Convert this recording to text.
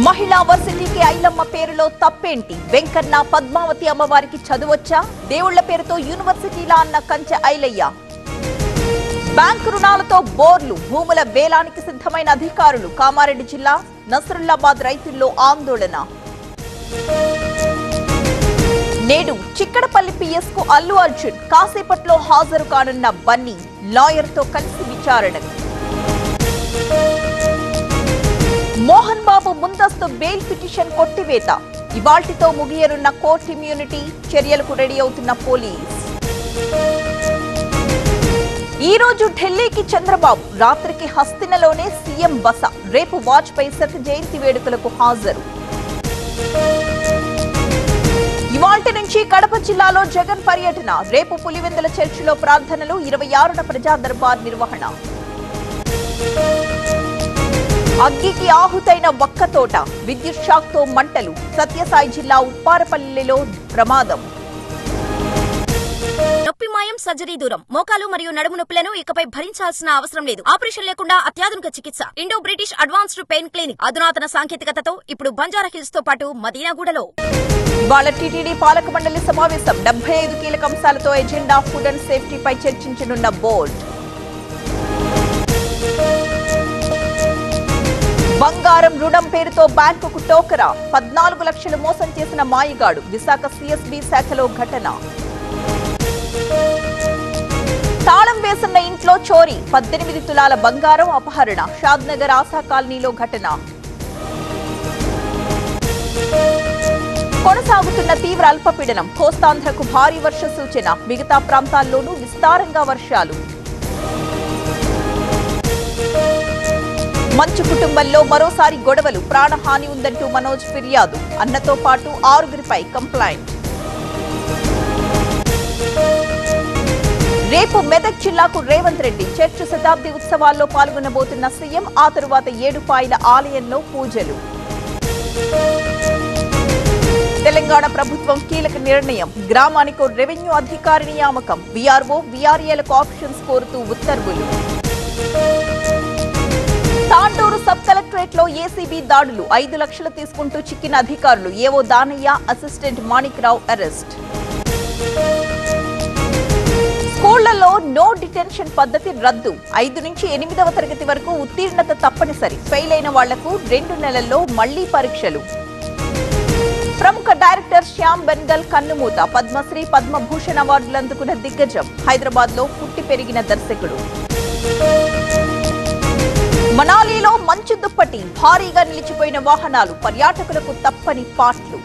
మహిళా వర్సిటీకి ఐలమ్మ పేరులో తప్పేంటి? వెంకన్న పద్మావతి అమ్మవారికి చదువొచ్చా? దేవుళ్ల పేరుతో యూనివర్సిటీలా అన్న కంచె ఐలయ్య. బ్యాంకు రుణాలతో బోర్లు, భూముల వేలానికి సిద్ధమైన అధికారులు. కామారెడ్డి జిల్లా నస్రుల్లాబాద్ రైతుల్లో ఆందోళన. నేడు చిక్కడపల్లి పిఎస్ కు అల్లు అర్జున్ కాసేపట్లో హాజరు కానున్న బన్నీ లాయర్ తో కలిసి విచారణకు. మోహన్ బాబు ముందస్తు బెయిల్ పిటిషన్ కొట్టివేత. ఇవాల్టితో ముగియనున్న కోర్టు ఇమ్యూనిటీ చర్యలకు రెడీ అవుతున్న పోలీస్. ఈ రోజు ఢిల్లీకి చంద్రబాబు, రాత్రికి హస్తినలోనే సీఎం బస. రేపు వాజ్పేయి శత జయంతి వేడుకలకు హాజరు. ఇవాల్టి నుంచి కడప జిల్లాలో జగన్ పర్యటన. రేపు పులివెందుల చర్చిలో ప్రార్థనలు. 26న ప్రజా దర్బార్ నిర్వహణ. అగ్గికి ఆహుతైన వక్కతోట, విద్యుత్ షాక్ తో మంటలు. సత్యసాయి జిల్లా ఉప్పారపల్లిలో ప్రమాదం. నొప్పి మాయం, సర్జరీ దూరం. మోకాలు మరియు నడుము నొప్పులను ఇకపై భరించాల్సిన అవసరం లేదు. ఆపరేషన్ లేకుండా అత్యాధునిక చికిత్స. Indo British advanced pain clinic అధునాతన సాంకేతికతతో ఇప్పుడు బంజారా హిల్స్ తో పాటు మదీనాగూడలో. ఇవాళ టీటీడీ పాలక మండలి సమావేశం. 75 కీలక అంశాలతో ఎజెండా. ఫుడ్ అండ్ సేఫ్టీపై చర్చించనున్న బోర్డు. బంగారం రుణం పేరుతో బ్యాంకుకు టోకరా. 14 లక్షలు మోసం చేసిన మాయిగాడు. విశాఖ సిఎస్బి శాఖలో ఘటన. తాళం వేసున్న ఇంట్లో చోరీ. 18 తులాల బంగారం అపహరణ. షాద్నగర్ ఆశా కాలనీలో ఘటన. కొనసాగుతున్న తీవ్ర అల్పపీడనం. కోస్తాంధ్రకు భారీ వర్ష సూచన. మిగతా ప్రాంతాల్లోనూ విస్తారంగా వర్షాలు. మంచు కుటుంబంలో మరోసారి గొడవలు. ప్రాణహాని ఉందంటూ మనోజ్ ఫిర్యాదు. అన్నతో పాటు 6గురిపై కంప్లైంట్. రేపు మెదక్ జిల్లాకు రేవంత్ రెడ్డి. చర్చ్ శతాబ్ది ఉత్సవాల్లో పాల్గొనబోతున్న సీఎం. ఆ తరువాత ఏడుపాయల ఆలయంలో పూజలు. తెలంగాణ ప్రభుత్వం కీలక నిర్ణయం. గ్రామానికో రెవెన్యూ అధికారి నియామకం. వీఆర్ఓ, వీఆర్ఏలకు ఆప్షన్స్ కోరుతూ ఉత్తర్వులు. తాండూరు సబ్ కలెక్టరేట్ లో ఏసీబీ దాడులు. 5 లక్షలు తీసుకుంటూ చిక్కిన అధికారులు. ఏవో దానయ్య, అసిస్టెంట్ మాణిక్రావు అరెస్ట్. స్కూళ్లలో నో డిటెన్షన్ పద్ధతి రద్దు. 5 నుంచి 8వ తరగతి వరకు ఉత్తీర్ణత తప్పనిసరి. ఫెయిల్ అయిన వాళ్లకు 2 నెలల్లో మళ్లీ పరీక్షలు. ప్రముఖ డైరెక్టర్ శ్యామ్ బెన్గల్ కన్నుమూత. పద్మశ్రీ, పద్మభూషణ్ అవార్డులు అందుకున్న దిగ్గజం. హైదరాబాద్ లో పుట్టి పెరిగిన దర్శకుడు. మనాలిలో మంచు దుప్పటి. భారీగా నిలిచిపోయిన వాహనాలు. పర్యాటకులకు తప్పని పాట్లు.